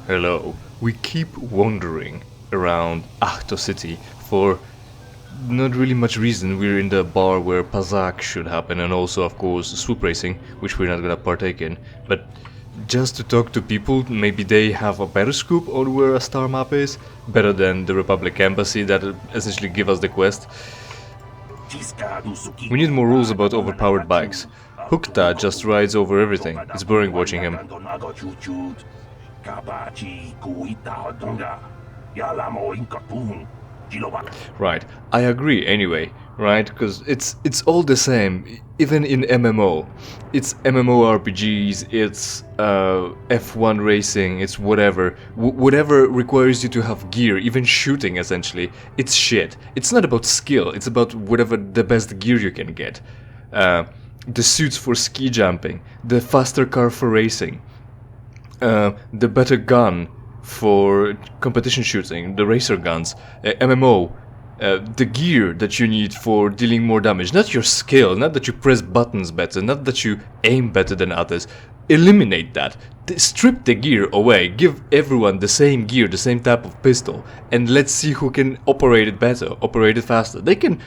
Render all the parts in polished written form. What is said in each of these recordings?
Hello. We keep wandering around Ahto City for not really much reason. We're in the bar where Pazak should happen, and also, of course, swoop racing, which we're not gonna partake in. But just to talk to people, maybe they have a better scoop on where a star map is, better than the Republic Embassy that essentially give us the quest. We need more rules about overpowered bikes. Hukta just rides over everything. It's boring watching him. Right, I agree anyway, right? Because it's all the same, even in MMO. It's MMORPGs, it's F1 racing, it's whatever. Whatever requires you to have gear, even shooting essentially, it's shit. It's not about skill, it's about whatever the best gear you can get. The suits for ski jumping, the faster car for racing, the better gun for competition shooting, the racer guns, MMO, the gear that you need for dealing more damage, not your skill, not that you press buttons better, not that you aim better than others. Eliminate that. Strip the gear away, give everyone the same gear, the same type of pistol, and let's see who can operate it better, operate it faster. They can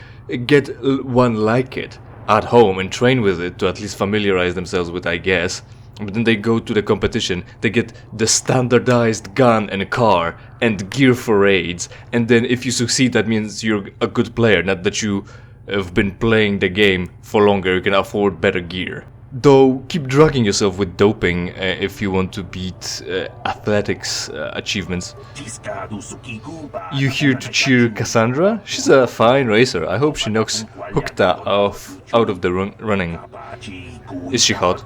get one like it at home and train with it to at least familiarize themselves with, I guess. But then they go to the competition, they get the standardized gun and a car and gear for raids, and then if you succeed that means you're a good player, not that you have been playing the game for longer, you can afford better gear. Though, keep drugging yourself with doping if you want to beat athletics achievements. You here to cheer Cassandra? She's a fine racer, I hope she knocks Hukta out of the running. Is she hot?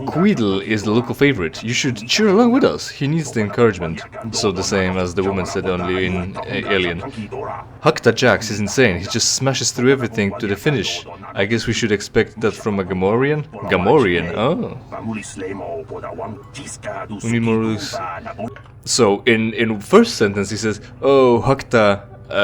Queedle is the local favorite. You should cheer along with us. He needs the encouragement. So the same as the woman said only in Alien. Hukta Jax is insane. He just smashes through everything to the finish. I guess we should expect that from a Gamorrean? Gamorrean, oh. We need more rules. So in first sentence he says, oh, Hukta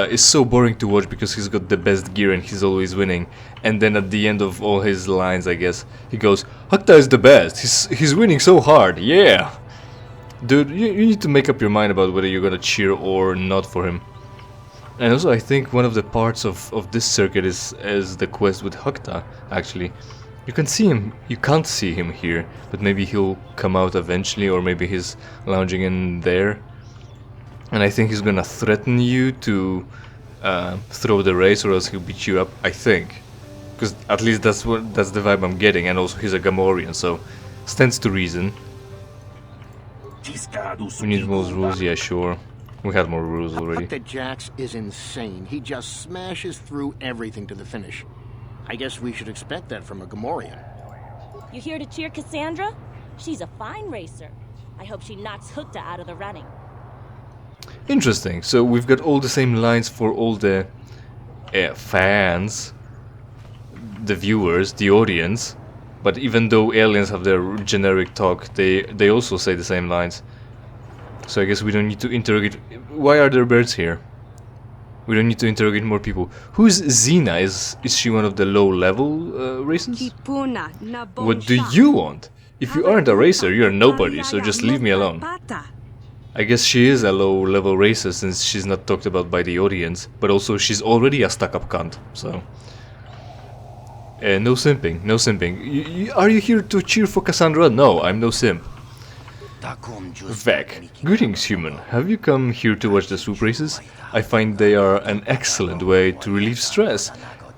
is so boring to watch because he's got the best gear and he's always winning. And then at the end of all his lines, I guess, he goes, Hukta is the best, he's winning so hard, yeah! Dude, you need to make up your mind about whether you're gonna cheer or not for him. And also I think one of the parts of this circuit is the quest with Hukta, actually. You can see him, you can't see him here, but maybe he'll come out eventually, or maybe he's lounging in there. And I think he's gonna threaten you to throw the race, or else he'll beat you up, I think. Because at least that's the vibe I'm getting, and also he's a Gamorrean, so stands to reason. We need more rules, yeah, sure. We had more rules already. Hukta Jax is insane. He just smashes through everything to the finish. I guess we should expect that from a Gamorrean. You here to cheer Cassandra? She's a fine racer. I hope she knocks Hukta out of the running. Interesting. So we've got all the same lines for all the fans, the viewers, the audience. But even though aliens have their generic talk, they also say the same lines. So I guess we don't need to interrogate. Why are there birds here? We don't need to interrogate more people. Who's Xena? Is she one of the low-level racers? What do you want? If you aren't a racer, you're nobody, so just leave me alone. I guess she is a low-level racer since she's not talked about by the audience, but also she's already a stuck-up cunt, so... no simping, no simping. Are you here to cheer for Cassandra? No, I'm no simp. Vec. Greetings, human. Have you come here to watch the swoop races? I find they are an excellent way to relieve stress.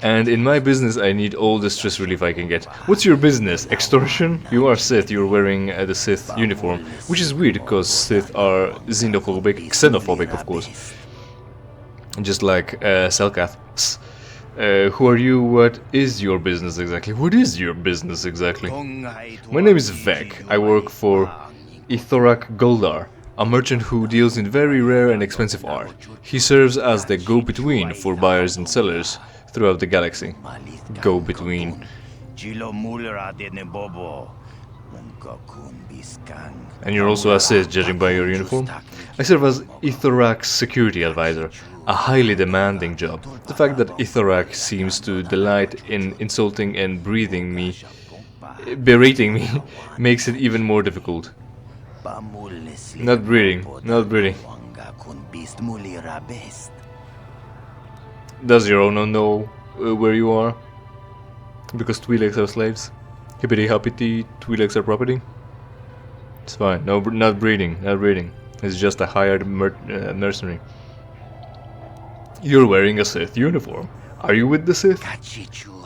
And in my business I need all the stress relief I can get. What's your business? Extortion? You are Sith, you're wearing the Sith uniform. Which is weird, because Sith are xenophobic of course. Just like Selkath. Who are you? What is your business exactly? What is your business exactly? My name is Vec. I work for Ithorak Goldar, a merchant who deals in very rare and expensive art. He serves as the go-between for buyers and sellers throughout the galaxy. Go-between. And you're also a Sith, judging by your uniform? I serve as Ithorak's security advisor, a highly demanding job. The fact that Ithorak seems to delight in insulting and berating me makes it even more difficult. Not breeding, not breeding. Does your owner know where you are? Because Twi'leks are slaves? Hippity hoppity, Twi'leks are property? It's fine, no, not breeding, not breeding. It's just a hired mercenary. You're wearing a Sith uniform. Are you with the Sith?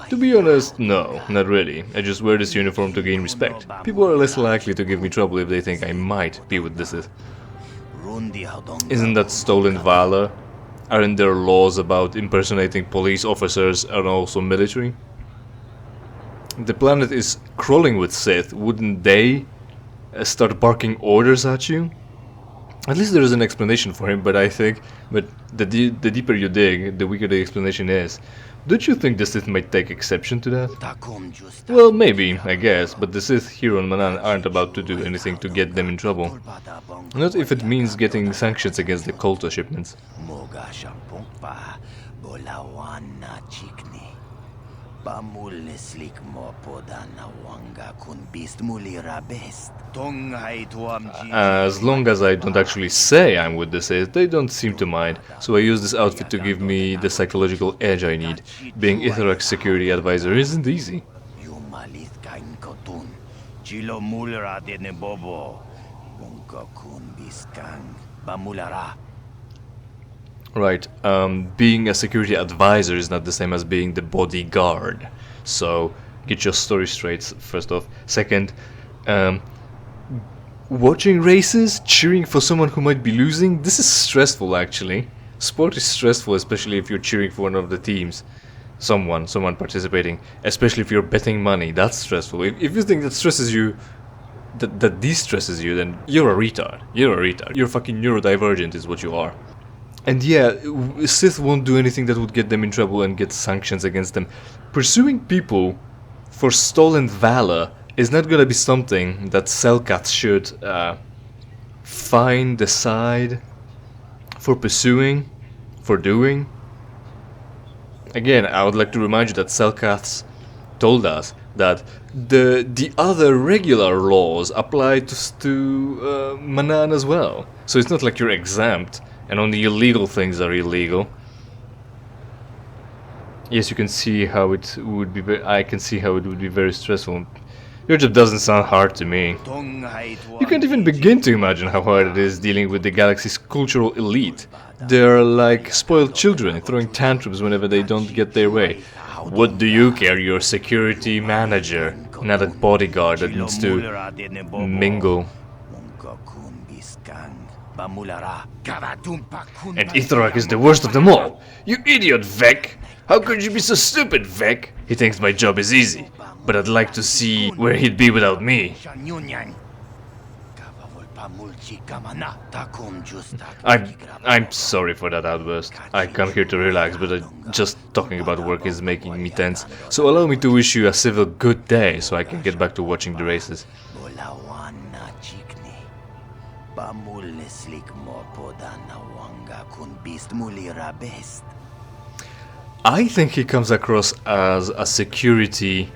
To be honest, no, not really. I just wear this uniform to gain respect. People are less likely to give me trouble if they think I might be with the Sith. Isn't that stolen valor? Aren't there laws about impersonating police officers and also military? The planet is crawling with Sith. Wouldn't they start barking orders at you? At least there is an explanation for him, but the deeper you dig, the weaker the explanation is. Don't you think the Sith might take exception to that? Well, maybe, I guess, but the Sith here on Manan aren't about to do anything to get them in trouble. Not if it means getting sanctions against the KotOR shipments. As long as I don't actually say I'm with the Sith, they don't seem to mind, so I use this outfit to give me the psychological edge I need. Being Ithrak's security advisor isn't easy. Right, being a security advisor is not the same as being the bodyguard. So, get your story straight, first off. Second, watching races, cheering for someone who might be losing, this is stressful actually. Sport is stressful, especially if you're cheering for one of the teams. Someone participating. Especially if you're betting money, that's stressful. If you think that stresses you, that de-stresses you, then you're a retard. You're a retard. You're fucking neurodivergent is what you are. And yeah, Sith won't do anything that would get them in trouble and get sanctions against them. Pursuing people for stolen valor is not gonna be something that Selkath should find aside for pursuing, for doing. Again, I would like to remind you that Selkath told us that the other regular laws apply to Manan as well. So it's not like you're exempt and only illegal things are illegal. Yes, you can see how it would be. I can see how it would be very stressful. Your job doesn't sound hard to me. You can't even begin to imagine how hard it is dealing with the galaxy's cultural elite. They're like spoiled children, throwing tantrums whenever they don't get their way. What do you care? You're a security manager, not a bodyguard that needs to mingle. And Ithrak is the worst of them all. You idiot, Vec! How could you be so stupid, Vec? He thinks my job is easy, but I'd like to see where he'd be without me. I'm sorry for that outburst. I come here to relax, but just talking about work is making me tense. So allow me to wish you a civil good day so I can get back to watching the races. I think he comes across as a security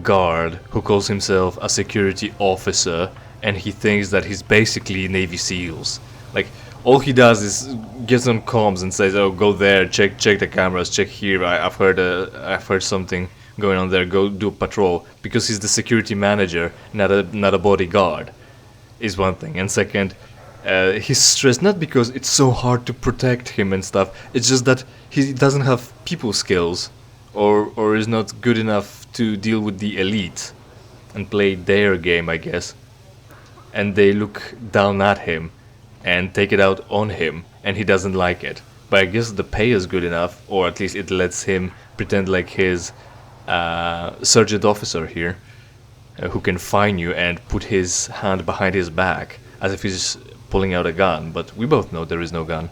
guard who calls himself a security officer, and he thinks that he's basically Navy SEALs. Like, all he does is gets on comms and says, "Oh, go there, check the cameras, check here. I've heard something going on there. Go do a patrol." Because he's the security manager, not a bodyguard, is one thing. And second, he's stressed not because it's so hard to protect him and stuff. It's just that he doesn't have people skills, or is not good enough to deal with the elite and play their game, I guess. And they look down at him and take it out on him, and he doesn't like it. But I guess the pay is good enough, or at least it lets him pretend like his sergeant officer here, who can fine you and put his hand behind his back as if he's pulling out a gun, but we both know there is no gun.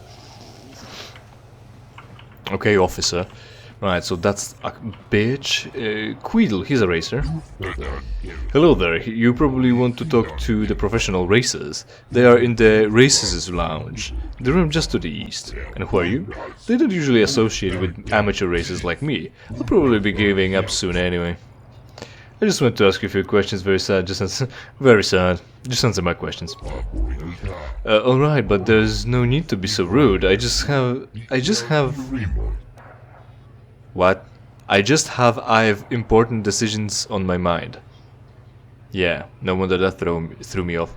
Okay, officer. Right, so that's a bitch. Queedle, he's a racer. Hello there, you probably want to talk to the professional racers. They are in the Racers Lounge, the room just to the east. And who are you? They don't usually associate with amateur racers like me. I'll probably be giving up soon anyway. I just want to ask you a few questions. Very sad. Just answer, very sad. Just answer my questions. All right, but there's no need to be so rude. I just have. What? I have important decisions on my mind. Yeah, no wonder that threw me off.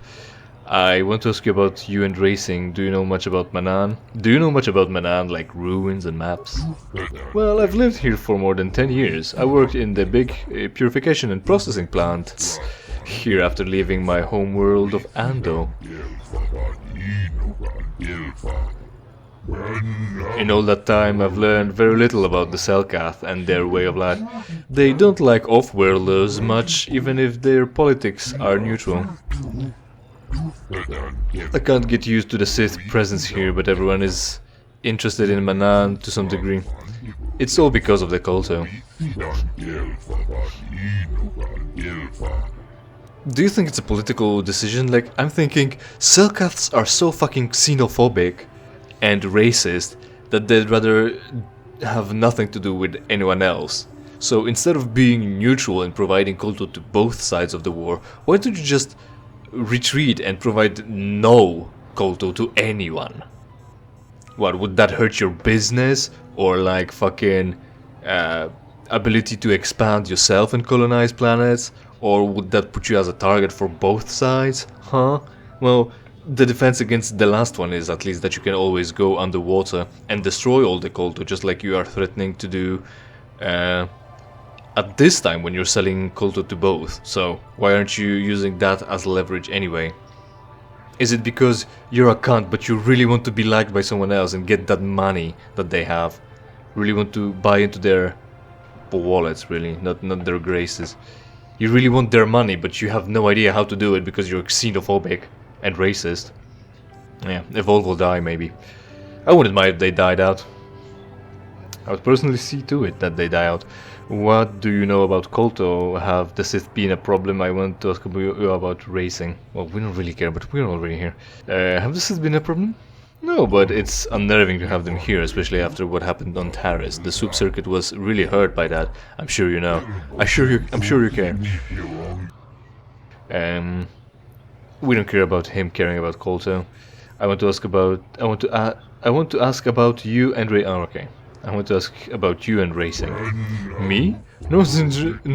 I want to ask you about you and racing. Do you know much about Manan? Do you know much about Manan, like ruins and maps? Well, I've lived here for more than 10 years. I worked in the big purification and processing plant here after leaving my home world of Ando. In all that time, I've learned very little about the Selkath and their way of life. They don't like off-worlders much, even if their politics are neutral. I can't get used to the Sith presence here, but everyone is interested in Manan to some degree. It's all because of the KotOR. Do you think it's a political decision? Like, I'm thinking, Selkaths are so fucking xenophobic and racist that they'd rather have nothing to do with anyone else. So instead of being neutral and providing KotOR to both sides of the war, why don't you just retreat and provide no KotOR to anyone? What, would that hurt your business? Or like fucking ability to expand yourself and colonize planets? Or would that put you as a target for both sides? Huh? Well, the defense against the last one is at least that you can always go underwater and destroy all the KotOR, just like you are threatening to do at this time when you're selling KotOR to both. So why aren't you using that as leverage anyway? Is it because you're a cunt but you really want to be liked by someone else and get that money that they have? Really want to buy into their wallets, really, not their graces. You really want their money but you have no idea how to do it because you're xenophobic and racist. Yeah, evolve or die maybe. I wouldn't mind if they died out. I would personally see to it that they die out. What do you know about KotOR? Have the Sith been a problem? I want to ask you about racing. Well, we don't really care, but we're already here. Have the Sith been a problem? No, but it's unnerving to have them here, especially after what happened on Taris. The soup circuit was really hurt by that. I'm sure you know. I'm sure you care. We don't care about him caring about KotOR. I want to ask about you and Ray. Oh, okay. I want to ask about you and racing. Me? No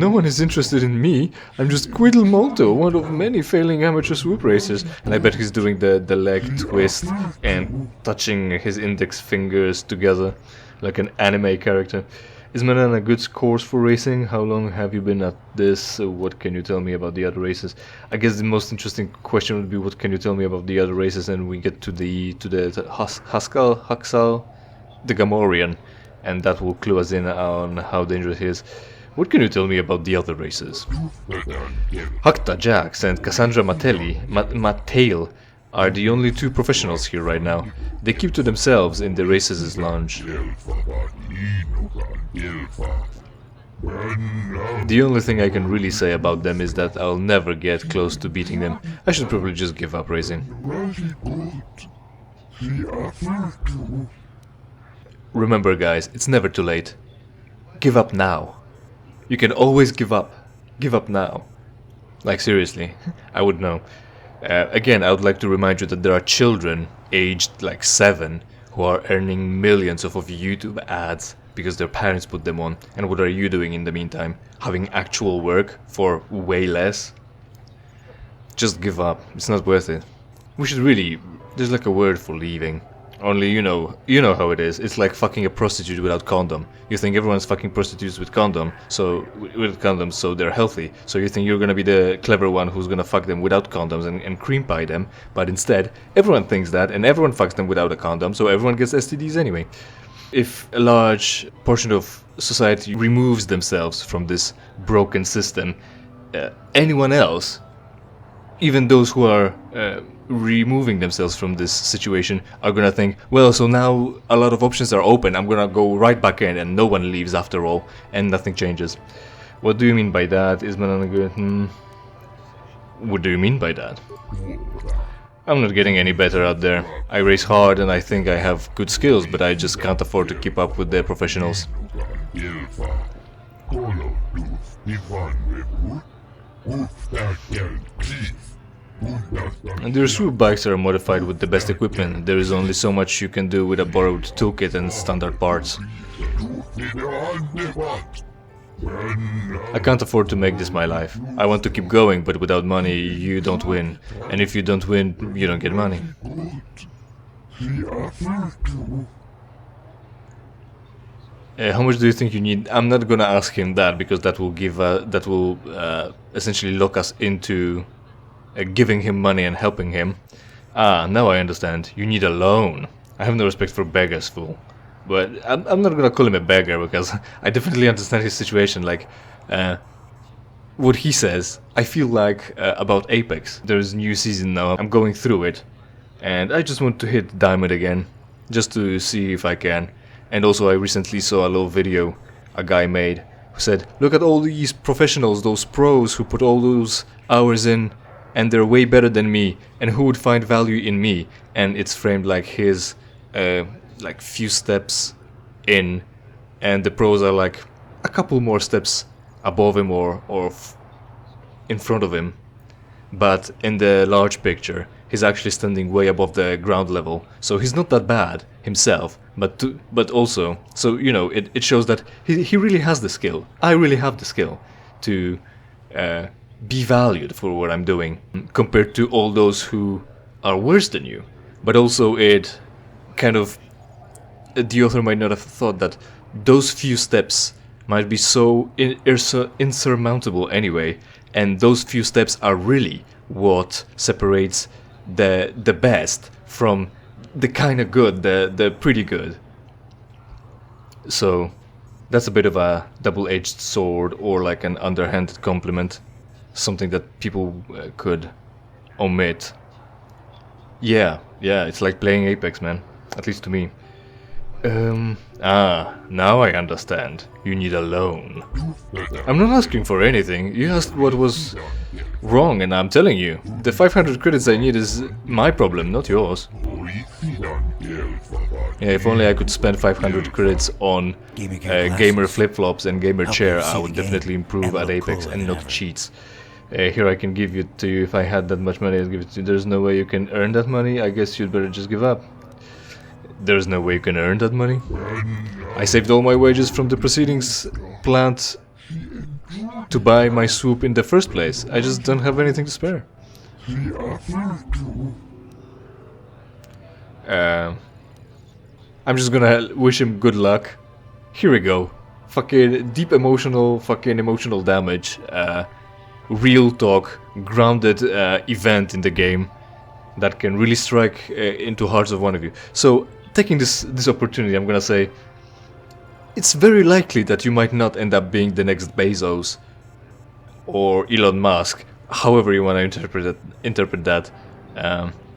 one is interested in me. I'm just Quiddle Molto, one of many failing amateur swoop racers. And I bet he's doing the leg twist and touching his index fingers together like an anime character. Is Manan a good course for racing? How long have you been at this? What can you tell me about the other races? I guess the most interesting question would be what can you tell me about the other races, and we get to the Haskell, the Gamorrean, and that will clue us in on how dangerous he is. What can you tell me about the other races? Hakta Jax and Cassandra Matale are the only two professionals here right now. They keep to themselves in the races' lounge. The only thing I can really say about them is that I'll never get close to beating them. I should probably just give up racing. Remember guys, it's never too late. Give up now. You can always give up. Give up now. Like seriously, I would know. Again, I would like to remind you that there are children aged like 7 who are earning millions off of YouTube ads because their parents put them on. And what are you doing in the meantime? Having actual work for way less? Just give up. It's not worth it. We should really... There's like a word for leaving. Only you know how it is. It's like fucking a prostitute without condom. You think everyone's fucking prostitutes with condoms, so they're healthy. So you think you're gonna be the clever one who's gonna fuck them without condoms and cream pie them. But instead, everyone thinks that, and everyone fucks them without a condom, so everyone gets STDs anyway. If a large portion of society removes themselves from this broken system, anyone else, even those who are removing themselves from this situation, are gonna think, well, so now a lot of options are open, I'm gonna go right back in and no one leaves after all, and nothing changes. What do you mean by that? Is Manan good? What do you mean by that? I'm not getting any better out there. I race hard and I think I have good skills, but I just can't afford to keep up with the professionals. And there are few bikes that are modified with the best equipment. There is only so much you can do with a borrowed toolkit and standard parts. I can't afford to make this my life. I want to keep going, but without money you don't win. And if you don't win, you don't get money. How much do you think you need? I'm not gonna ask him that because that will essentially lock us into giving him money and helping him. Ah, now I understand. You need a loan. I have no respect for beggars, fool. But I'm not gonna call him a beggar because I definitely understand his situation. Like, what he says, I feel like about Apex. There's a new season now. I'm going through it, and I just want to hit Diamond again, just to see if I can. And also I recently saw a little video a guy made who said, look at all these professionals, those pros who put all those hours in and they're way better than me, and who would find value in me? And it's framed like his like few steps in, and the pros are like a couple more steps above him or in front of him. But in the large picture he's actually standing way above the ground level, so he's not that bad himself, but also, so you know, it shows that he really has the skill. I really have the skill to be valued for what I'm doing compared to all those who are worse than you. But also it kind of, the author might not have thought that those few steps might be so insurmountable anyway, and those few steps are really what separates the best from the kind of good, the pretty good. So that's a bit of a double-edged sword, or like an underhanded compliment, something that people could omit. Yeah, it's like playing Apex, man, at least to me. Now I understand. You need a loan. I'm not asking for anything. You asked what was wrong, and I'm telling you, the 500 credits I need is my problem, not yours. Yeah, if only I could spend 500 credits on gamer flip-flops and gamer chair, I would definitely improve at Apex and not cheats. Here I can give it to you. If I had that much money, I'd give it to you. There's no way you can earn that money. I guess you'd better just give up. There's no way you can earn that money. I saved all my wages from the proceedings plant to buy my swoop in the first place. I just don't have anything to spare. I'm just gonna wish him good luck. Here we go. Fucking deep emotional damage. Real talk, grounded event in the game that can really strike into hearts of one of you. So, taking this opportunity, I'm gonna say, it's very likely that you might not end up being the next Bezos or Elon Musk, however you want to interpret that.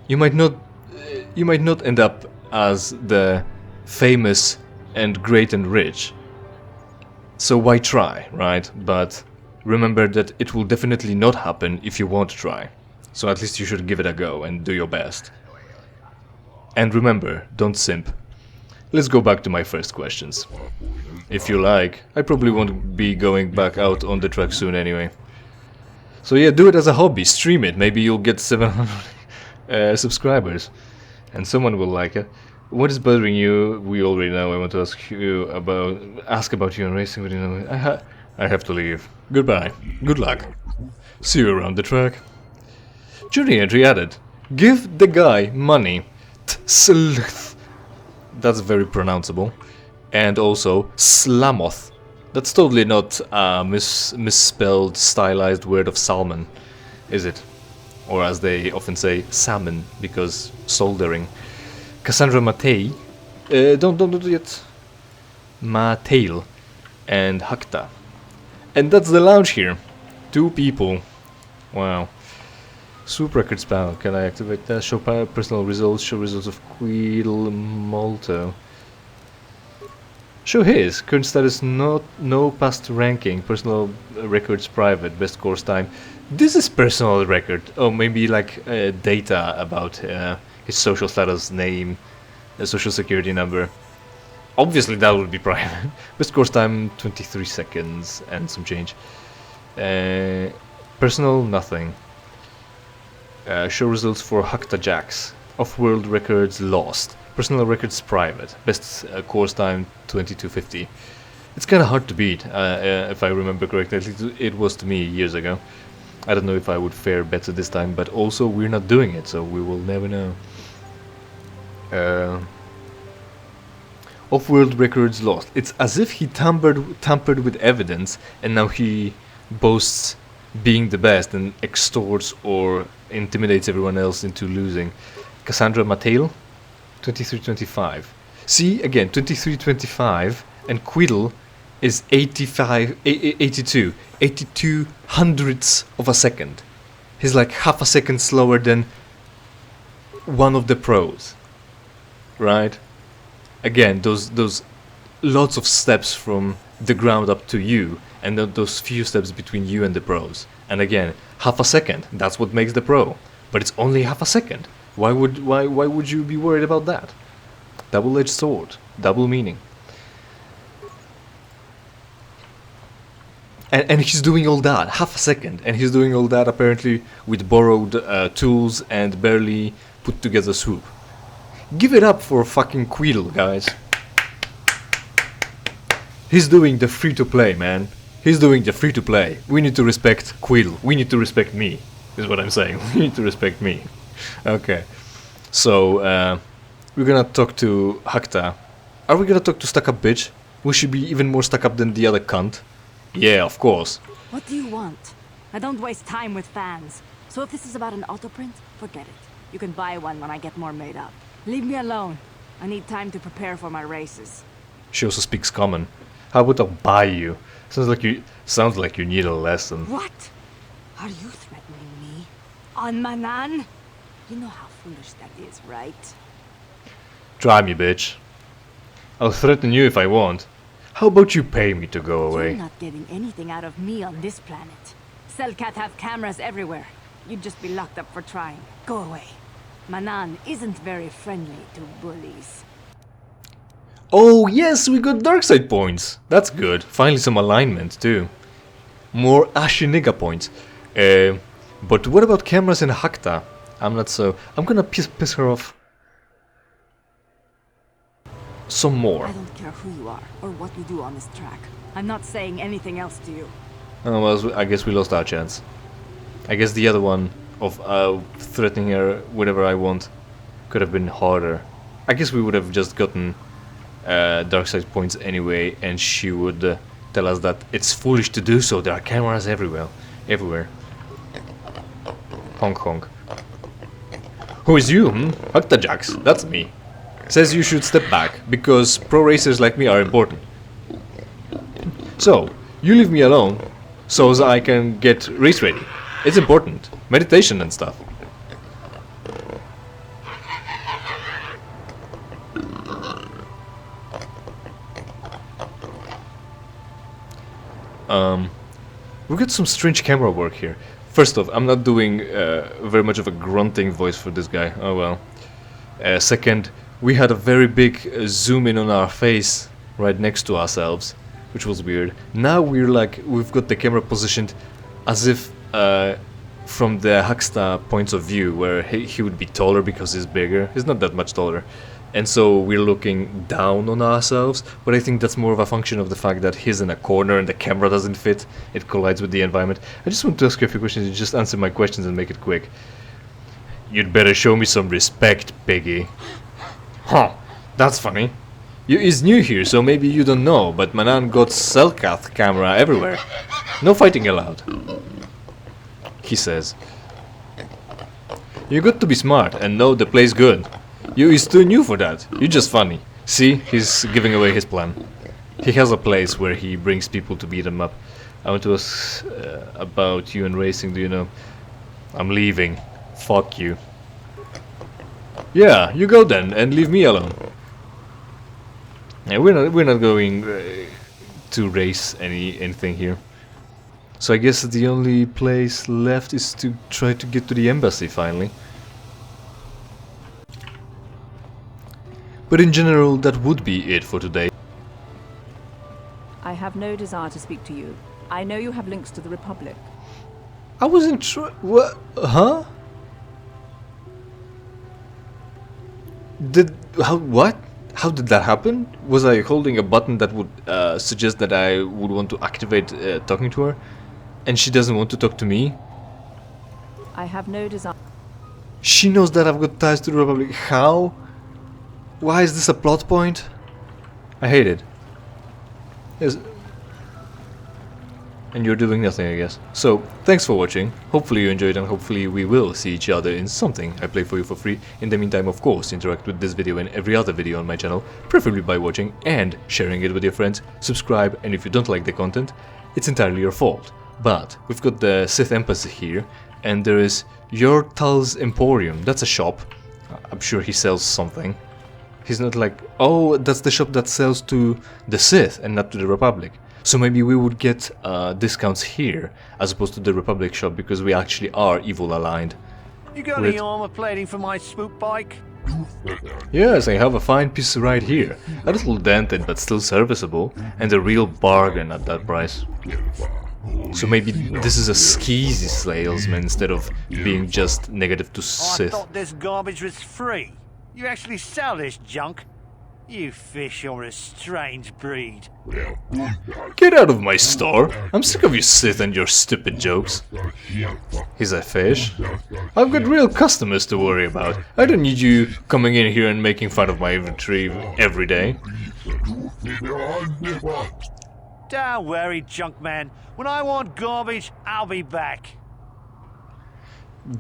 You might not end up as the famous and great and rich. So why try, right? But remember that it will definitely not happen if you won't try. So at least you should give it a go and do your best. And remember, don't simp. Let's go back to my first questions. If you like, I probably won't be going back out on the track soon anyway. So yeah, do it as a hobby, stream it, maybe you'll get 700 subscribers. And someone will like it. What is bothering you? We already know. I want to ask about you and racing, but you know, I have to leave. Goodbye. Good luck. See you around the track. Journey entry added. Give the guy money. That's very pronounceable. And also Slamoth. That's totally not a misspelled, stylized word of salmon, is it? Or as they often say, salmon, because soldering. Cassandra Matei. Don't do it yet. Matail. And Hakta. And that's the lounge here. 2 people. Wow. Swoop records panel. Can I activate that? Show personal results. Show results of Quidel Molto. Show his. Current status no past ranking. Personal records private. Best course time. This is personal record. Oh, maybe like data about his social status, name, social security number. Obviously that would be private. Best course time 23 seconds and some change. Personal, nothing. Show results for Hakta Jacks. Off-world records lost. Personal records private. Best course time 22:50. It's kind of hard to beat, if I remember correctly. At least it was to me years ago. I don't know if I would fare better this time, but also we're not doing it, so we will never know. Off-world records lost. It's as if he tampered with evidence, and now he boasts being the best and extorts or intimidates everyone else into losing. Cassandra Matale, 23:25. See, again, 23:25, and Quiddle is 82 hundredths of a second. He's like half a second slower than one of the pros, right? Again, those lots of steps from the ground up to you, and then those few steps between you and the pros. And again, half a second, that's what makes the pro. But it's only half a second. Why would you be worried about that? Double-edged sword, double meaning. And he's doing all that, half a second, and he's doing all that apparently with borrowed tools and barely put together swoop. Give it up for fucking Quiddle, guys. He's doing the free-to-play, man. He's doing the free-to-play. We need to respect Quiddle. We need to respect me, is what I'm saying. We need to respect me. Okay. So, we're gonna talk to Hakta. Are we gonna talk to stuck-up bitch? Will she be even more stuck-up than the other cunt? Yeah, of course. What do you want? I don't waste time with fans. So if this is about an autoprint, forget it. You can buy one when I get more made up. Leave me alone. I need time to prepare for my races. She also speaks common. How about I buy you? Sounds like you need a lesson. What? Are you threatening me? On Manan? You know how foolish that is, right? Try me, bitch. I'll threaten you if I want. How about you pay me to go away? You're not getting anything out of me on this planet. Selkath have cameras everywhere. You'd just be locked up for trying. Go away. Manan isn't very friendly to bullies. Oh yes, we got dark side points. That's good. Finally some alignment too. More Ashy nigga points. But what about cameras in Hakta? I'm not so... I'm gonna piss her off some more. I don't care who you are or what you do on this track. I'm not saying anything else to you. Oh well, I guess we lost our chance. I guess the other one of threatening her whatever I want could have been harder. I guess we would have just gotten dark side points anyway, and she would tell us that it's foolish to do so. There are cameras everywhere. Honk honk. Who is you? Hakta Jax, that's me. Says you should step back because pro racers like me are important. So you leave me alone so that I can get race ready. It's important. Meditation and stuff. We've got some strange camera work here. First off, I'm not doing very much of a grunting voice for this guy. Oh well. Second, we had a very big zoom in on our face right next to ourselves, which was weird. Now we've got the camera positioned as if from the Haksta point of view, where he would be taller because he's bigger. He's not that much taller. And so we're looking down on ourselves, but I think that's more of a function of the fact that he's in a corner and the camera doesn't fit. It collides with the environment. I just want to ask you a few questions. You just answer my questions and make it quick. You'd better show me some respect, piggy. Huh, that's funny. You is new here, so maybe you don't know, but Manan got Selkath camera everywhere. No fighting allowed, he says. You got to be smart and know the place good. You is too new for that. You're just funny. See, he's giving away his plan. He has a place where he brings people to beat him up. I want to ask about you and racing, do you know? I'm leaving. Fuck you. Yeah, you go then and leave me alone. Yeah, we're not going to race anything here. So I guess the only place left is to try to get to the embassy finally. But in general, that would be it for today. I have no desire to speak to you. I know you have links to the Republic. I wasn't sure. What? Huh? What? How did that happen? Was I holding a button that would suggest that I would want to activate talking to her? And she doesn't want to talk to me? I have no desire. She knows that I've got ties to the Republic. How? Why is this a plot point? I hate it. Yes. And you're doing nothing, I guess. So, thanks for watching. Hopefully you enjoyed and hopefully we will see each other in something I play for you for free. In the meantime, of course, interact with this video and every other video on my channel, preferably by watching and sharing it with your friends. Subscribe, and if you don't like the content, it's entirely your fault. But, we've got the Sith Embassy here, and there is Yortal's Emporium. That's a shop. I'm sure he sells something. He's not like, oh, that's the shop that sells to the Sith and not to the Republic. So maybe we would get discounts here as opposed to the Republic shop because we actually are evil aligned. You got any armor plating for my swoop bike? Yes, I have a fine piece right here. A little dented but still serviceable, and a real bargain at that price. So maybe this is a skeezy salesman instead of being just negative to I Sith. thought this garbage was free. You actually sell this junk? You fish are a strange breed. Get out of my store! I'm sick of you Sith and your stupid jokes. He's a fish. I've got real customers to worry about. I don't need you coming in here and making fun of my inventory every day. Don't worry, junk man. When I want garbage, I'll be back.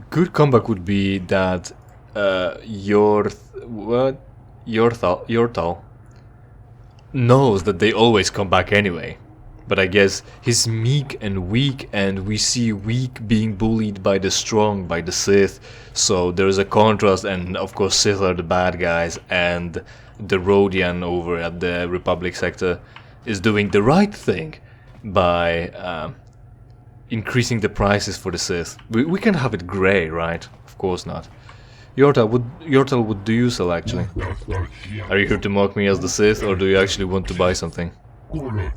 Good comeback would be that Yortal knows that they always come back anyway. But I guess he's meek and weak, and we see weak being bullied by the strong, by the Sith. So there is a contrast, and of course Sith are the bad guys, and the Rodian over at the Republic sector is doing the right thing by increasing the prices for the Sith. We can have it grey, right? Of course not. Yortal, what do you sell actually? Are you here to mock me as the Sith, or do you actually want to buy something?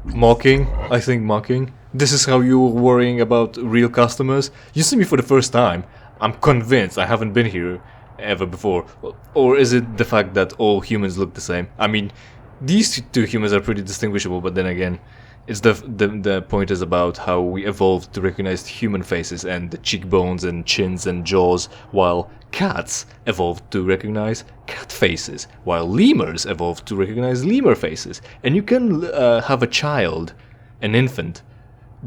Mocking? I think mocking. This is how you're worrying about real customers? You see me for the first time. I'm convinced I haven't been here ever before. Or is it the fact that all humans look the same? I mean, these two humans are pretty distinguishable, but then again, it's the point is about how we evolved to recognize human faces and the cheekbones and chins and jaws, while cats evolved to recognize cat faces, while lemurs evolved to recognize lemur faces. And you can have a child, an infant,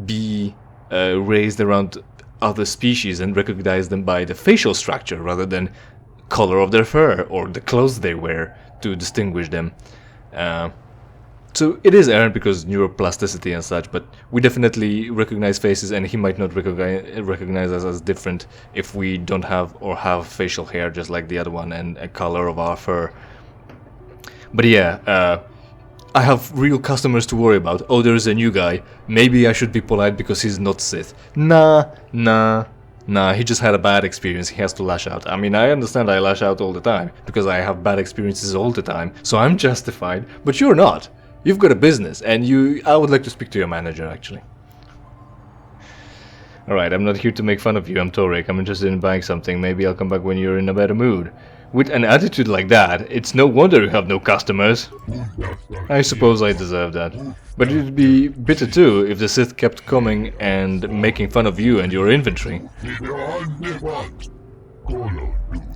be raised around other species and recognize them by the facial structure rather than color of their fur or the clothes they wear to distinguish them. So it is errant because neuroplasticity and such, but we definitely recognize faces, and he might not recognize us as different if we don't have or have facial hair just like the other one and a color of our fur. But yeah, I have real customers to worry about. Oh, there's a new guy. Maybe I should be polite because he's not Sith. Nah, he just had a bad experience. He has to lash out. I mean, I understand I lash out all the time because I have bad experiences all the time, so I'm justified, but you're not. You've got a business, and I would like to speak to your manager, actually. Alright, I'm not here to make fun of you, I'm Torek. I'm interested in buying something. Maybe I'll come back when you're in a better mood. With an attitude like that, it's no wonder you have no customers. I suppose I deserve that. But it'd be bitter too if the Sith kept coming and making fun of you and your inventory.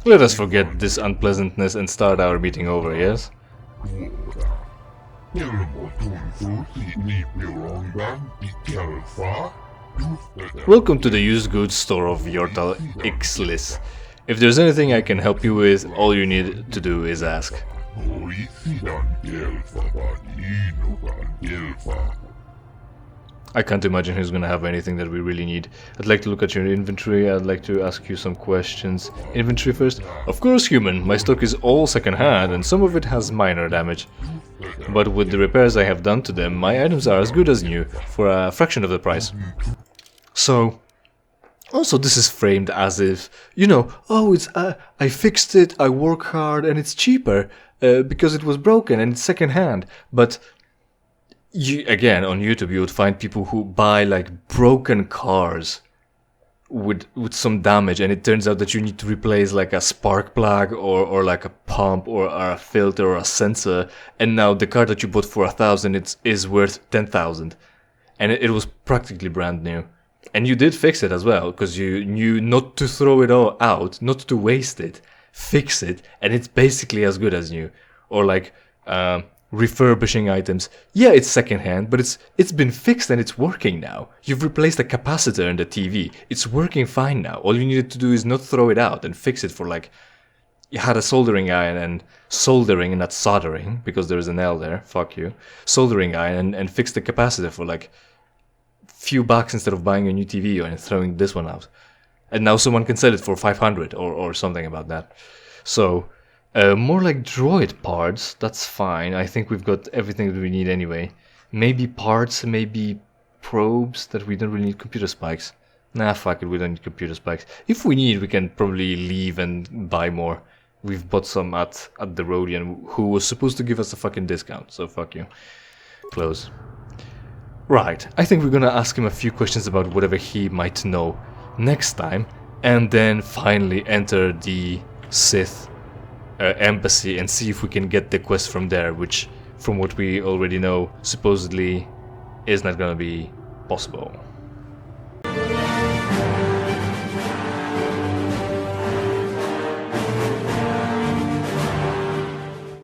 Let us forget this unpleasantness and start our meeting over, yes? Welcome to the used goods store of Yortal Ixlis. If there's anything I can help you with, all you need to do is ask. I can't imagine who's gonna have anything that we really need. I'd like to look at your inventory. I'd like to ask you some questions. Inventory first? Of course, human. My stock is all second-hand, and some of it has minor damage. But with the repairs I have done to them, my items are as good as new, for a fraction of the price. So, also this is framed as if, you know, oh, it's I fixed it, I work hard, and it's cheaper, because it was broken and it's second-hand. But again, on YouTube, you would find people who buy like broken cars with some damage, and it turns out that you need to replace like a spark plug or like a pump or a filter or a sensor, and now the car that you bought for 1,000 is worth 10,000, and it was practically brand new. And you did fix it as well, because you knew not to throw it all out, not to waste it, fix it, and it's basically as good as new. Or like refurbishing items. Yeah, it's secondhand, but it's been fixed and it's working now. You've replaced the capacitor in the TV. It's working fine now. All you needed to do is not throw it out and fix it for like... You had a soldering iron and soldering and not soldering, because there's an L there, fuck you. Soldering iron and fix the capacitor for like few bucks instead of buying a new TV and throwing this one out. And now someone can sell it for 500 or something about that. So, more like droid parts, that's fine. I think we've got everything that we need anyway. Maybe parts, maybe probes that we don't really need computer spikes. Nah, fuck it, we don't need computer spikes. If we need, we can probably leave and buy more. We've bought some at the Rhodian, who was supposed to give us a fucking discount, so fuck you. Close. Right, I think we're gonna ask him a few questions about whatever he might know next time, and then finally enter the Sith embassy and see if we can get the quest from there, which, from what we already know, supposedly is not gonna be possible.